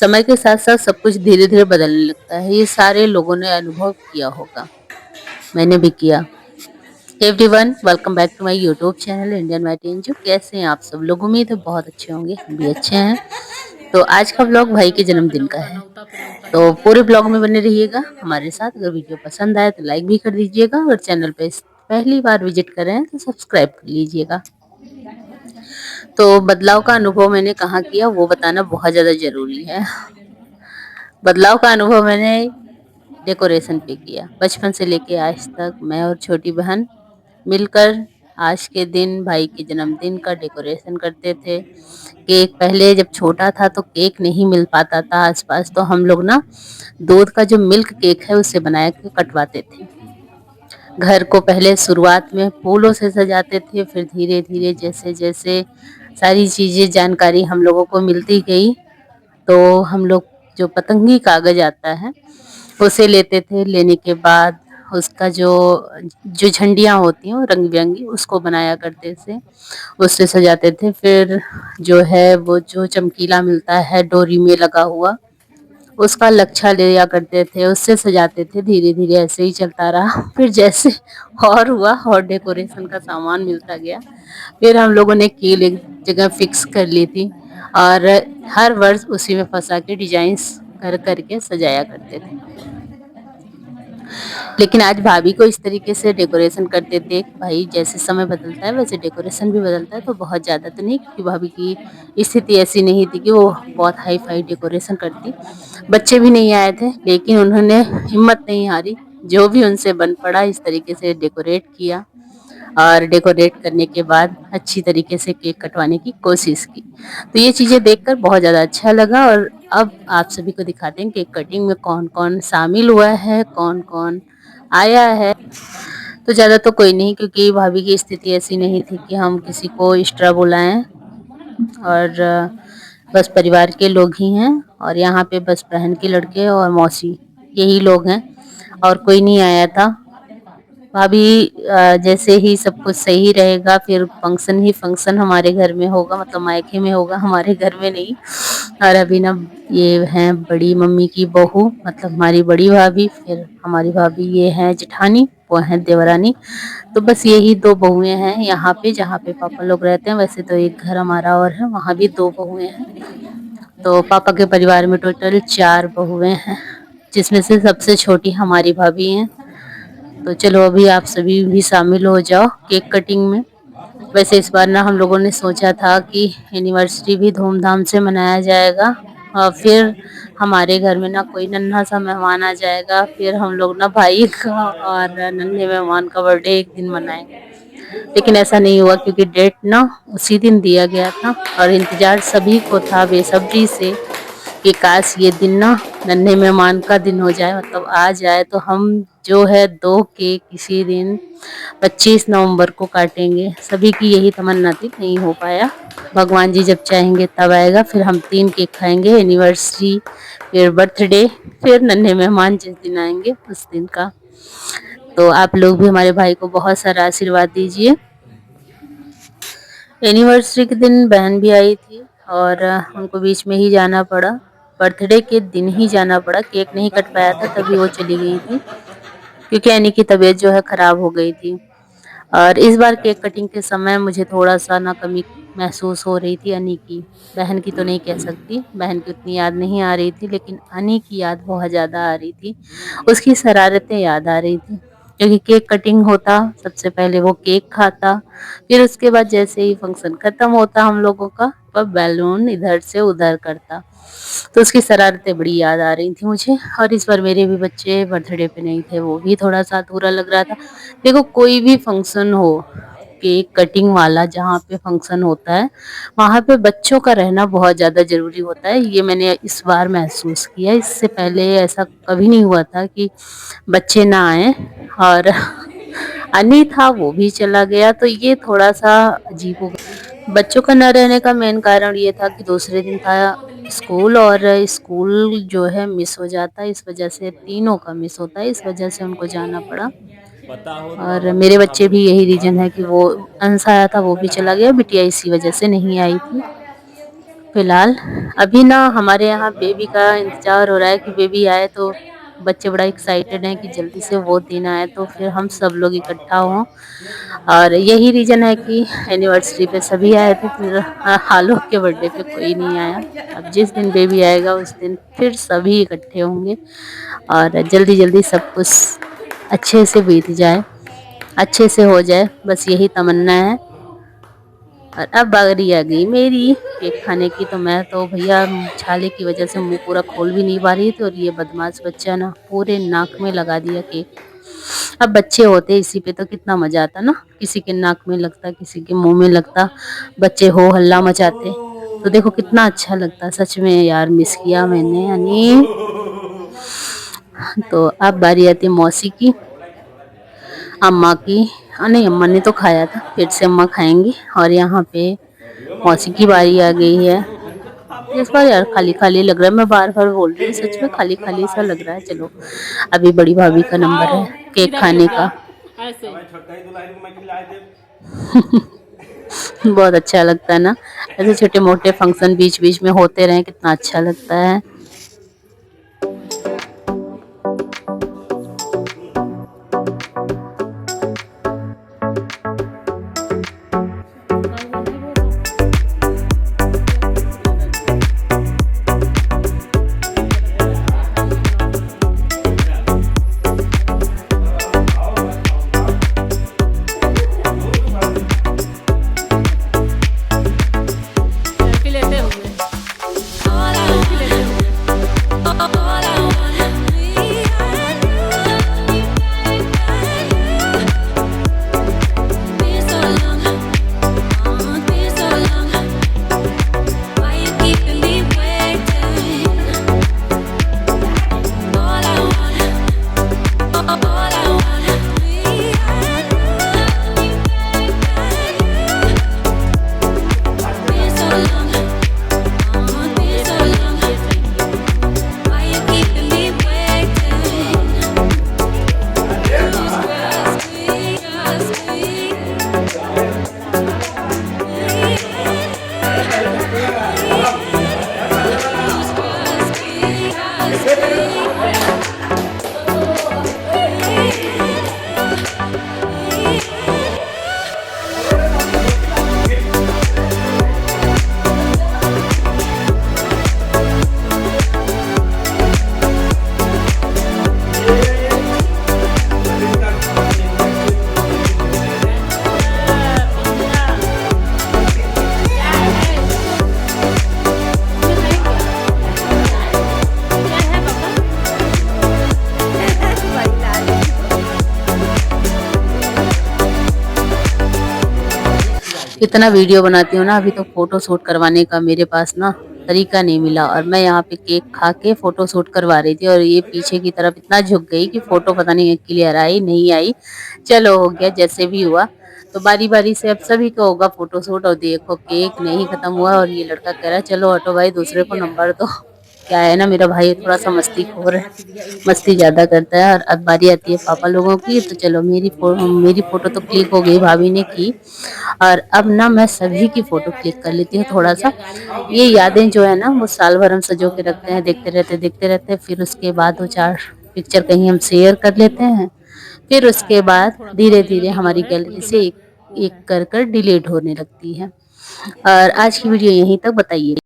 समय के साथ-साथ सब कुछ धीरे-धीरे बदलने लगता है। ये सारे लोगों ने अनुभव किया होगा, मैंने भी किया। Everyone, welcome back to my YouTube channel Indian मैट एंजू। कैसे हैं आप सब लोग? उम्मीद है बहुत अच्छे होंगे, हम भी अच्छे हैं। तो आज का व्लॉग भाई के जन्मदिन का है, तो पूरे ब्लॉग में बने रहिएगा हमारे साथ। अगर वीडियो पसंद आए तो लाइक भी कर दीजिएगा और चैनल पे पहली बार विजिट कर रहे हैं तो सब्सक्राइब कर लीजिएगा। तो बदलाव का अनुभव मैंने कहाँ किया वो बताना बहुत ज़्यादा ज़रूरी है। बदलाव का अनुभव मैंने डेकोरेशन पे किया। बचपन से लेके आज तक मैं और छोटी बहन मिलकर आज के दिन भाई के जन्मदिन का डेकोरेशन करते थे। केक पहले जब छोटा था तो केक नहीं मिल पाता था आस-पास, तो हम लोग ना दूध का जो मिल्क केक है उससे बना के कटवाते थे। घर को पहले शुरुआत में फूलों से सजाते थे, फिर धीरे-धीरे जैसे-जैसे सारी चीज़ें जानकारी हम लोगों को मिलती गई, तो हम लोग जो पतंगी कागज़ आता है उसे लेते थे। लेने के बाद उसका जो जो झंडियाँ होती हैं वो रंग-बिरंगी उसको बनाया करते थे, उससे सजाते थे। फिर जो है वो जो चमकीला मिलता है डोरी में लगा हुआ, उसका लच्छा लिया करते थे, उससे सजाते थे। धीरे-धीरे ऐसे ही चलता रहा। फिर जैसे और हुआ और डेकोरेशन का सामान मिलता गया, फिर हम लोगों ने कील एक जगह फिक्स कर ली थी और हर वर्ष उसी में फँसा के डिज़ाइन्स कर के सजाया करते थे। लेकिन आज भाभी को इस तरीके से डेकोरेशन करते थे, भाई जैसे समय बदलता है वैसे डेकोरेशन भी बदलता है, तो बहुत ज़्यादा तो नहीं, क्योंकि भाभी की स्थिति ऐसी नहीं थी कि वो बहुत हाई-फाई डेकोरेशन करती। बच्चे भी नहीं आए थे, लेकिन उन्होंने हिम्मत नहीं हारी, जो भी उनसे बन पड़ा इस तरीके से डेकोरेट किया और डेकोरेट करने के बाद अच्छी तरीके से केक कटवाने की कोशिश की। तो ये चीज़ें देखकर बहुत ज़्यादा अच्छा लगा और अब आप सभी को दिखाते हैं केक कटिंग में कौन-कौन शामिल हुआ है, कौन-कौन आया है। तो ज़्यादा तो कोई नहीं, क्योंकि भाभी की स्थिति ऐसी नहीं थी कि हम किसी को एक्स्ट्रा बुलाएँ, और बस परिवार के लोग ही हैं और यहाँ पे बस बहन के लड़के और मौसी, यही लोग हैं और कोई नहीं आया था। भाभी जैसे ही सब कुछ सही रहेगा फिर फंक्शन ही फंक्शन हमारे घर में होगा, मतलब मायके में होगा, हमारे घर में नहीं। और अभी ना ये हैं बड़ी मम्मी की बहू, मतलब हमारी बड़ी भाभी, फिर हमारी भाभी ये हैं जेठानी, वो हैं देवरानी। तो बस यही 2 बहुएँ हैं यहाँ पे, जहाँ पे पापा लोग रहते हैं। वैसे तो एक घर हमारा और है, वहाँ भी 2 बहुएँ हैं। तो पापा के परिवार में टोटल 4 बहुएँ हैं, जिसमें से सबसे छोटी हमारी भाभी हैं। तो चलो अभी आप सभी भी शामिल हो जाओ केक कटिंग में। वैसे इस बार ना हम लोगों ने सोचा था कि एनिवर्सरी भी धूमधाम से मनाया जाएगा और फिर हमारे घर में ना कोई नन्हा-सा मेहमान आ जाएगा, फिर हम लोग ना भाई का और नन्हे मेहमान का बर्थडे एक दिन मनाएँगे। लेकिन ऐसा नहीं हुआ, क्योंकि डेट ना उसी दिन दिया गया था और इंतज़ार सभी को था बेसब्री से कि काश ये दिन ना नन्हे मेहमान का दिन हो जाए, मतलब आ जाए, तो हम जो है 2 केक इसी दिन 25 नवंबर को काटेंगे। सभी की यही तमन्ना थी, नहीं हो पाया। भगवान जी जब चाहेंगे तब आएगा। फिर हम 3 केक खाएँगे, एनिवर्सरी, फिर बर्थडे, फिर नन्हे मेहमान जिस दिन आएँगे उस दिन का। तो आप लोग भी हमारे भाई को बहुत सारा आशीर्वाद दीजिए। एनिवर्सरी के दिन बहन भी आई थी और उनको बीच में ही जाना पड़ा। बर्थडे के दिन ही जाना पड़ा, केक नहीं कट पाया था तभी वो चली गई थी, क्योंकि एनी की तबीयत जो है खराब हो गई थी। और इस बार केक कटिंग के समय मुझे थोड़ा-सा ना कमी महसूस हो रही थी अनी की। बहन की तो नहीं कह सकती, बहन की उतनी याद नहीं आ रही थी, लेकिन अनी की याद बहुत ज़्यादा आ रही थी। उसकी शरारतें याद आ रही थी, क्योंकि केक कटिंग होता, सबसे पहले वो केक खाता, फिर उसके बाद जैसे ही फंक्शन खत्म होता हम लोगों का, वह बैलून इधर से उधर करता। तो उसकी शरारतें बड़ी याद आ रही थी मुझे। और इस बार मेरे भी बच्चे बर्थडे पे नहीं थे, वो भी थोड़ा-सा अधूरा लग रहा था। देखो कोई भी फंक्शन हो, केक कटिंग वाला जहाँ पे फंक्शन होता है, वहाँ पे बच्चों का रहना बहुत ज़्यादा ज़रूरी होता है। ये मैंने इस बार महसूस किया, इससे पहले ऐसा कभी नहीं हुआ था कि बच्चे ना आएँ। और अनी था वो भी चला गया, तो ये थोड़ा-सा अजीब हो गया। बच्चों का न रहने का मेन कारण ये था कि दूसरे दिन था स्कूल, और स्कूल जो है मिस हो जाता है, इस वजह से तीनों का मिस होता है, इस वजह से उनको जाना पड़ा। पता हो तो और आप मेरे अपना बच्चे नाम भी यही रीज़न बाद है में कि वो बताइए। अंश आया था वो भी अगर चला आप गया, बिटिया इसी वजह से नहीं आई थी। फिलहाल अभी ना हमारे यहाँ बेबी का इंतजार हो रहा है कि बेबी आए, तो बच्चे बड़ा एक्साइटेड हैं कि जल्दी से वो दिन आए तो फिर हम सब लोग इकट्ठा हों। और यही रीज़न है कि एनिवर्सरी पे सभी आए थे, फिर आलोक के बर्थडे पे कोई नहीं आया। अब जिस दिन बेबी आएगा उस दिन फिर सभी इकट्ठे होंगे और जल्दी-जल्दी सब कुछ अच्छे से बीत जाए, अच्छे से हो जाए, बस यही तमन्ना है। और अब बारी आ गई मेरी केक खाने की, तो मैं तो भैया छाले की वजह से मुंह पूरा खोल भी नहीं पा रही थी और ये बदमाश बच्चा ना पूरे नाक में लगा दिया केक। अब बच्चे होते इसी पे तो कितना मजा आता ना, किसी के नाक में लगता, किसी के मुंह में लगता, बच्चे हो हल्ला मचाते, तो देखो कितना अच्छा लगता। सच में यार मिस किया मैंने यानी। तो अब बारी आती है मौसी की, अम्मा की। नहीं, अम्मा ने तो खाया था, फिर से अम्मा खाएंगी। और यहाँ पे मौसी की बारी आ गई है। इस बार यार खाली खाली लग रहा है, मैं बार बार बोल रही हूँ, सच में खाली खाली सा लग रहा है। चलो अभी बड़ी भाभी का नंबर है केक खाने का। बहुत अच्छा लगता है ना, ऐसे छोटे मोटे फंक्शन बीच बीच में होते रहे, कितना अच्छा लगता है। इतना वीडियो बनाती हूँ ना, अभी तो फोटो शूट करवाने का मेरे पास ना तरीका नहीं मिला। और मैं यहाँ पे केक खा के फोटो शूट करवा रही थी और ये पीछे की तरफ इतना झुक गई कि फोटो पता नहीं क्लियर आई नहीं आई। चलो हो गया जैसे भी हुआ। तो बारी बारी से अब सभी को होगा फोटो शूट। और देखो केक नहीं खत्म हुआ और ये लड़का कह रहा है चलो ऑटो भाई दूसरे को नंबर दो। क्या है ना, मेरा भाई थोड़ा सा मस्तीखोर है, मस्ती ज्यादा करता है। और अब बारी आती है पापा लोगों की, तो चलो मेरी फोटो तो क्लिक हो गई, भाभी ने की। और अब ना मैं सभी की फोटो क्लिक कर लेती हूँ थोड़ा सा। ये यादें जो है ना वो साल भर हम संजो के रखते हैं, देखते रहते हैं। फिर उसके बाद दो चार पिक्चर कहीं हम शेयर कर लेते हैं, फिर उसके बाद धीरे धीरे हमारी गैलरी से एक एक कर कर डिलीट होने लगती है। और आज की वीडियो यहीं तक, बताइए।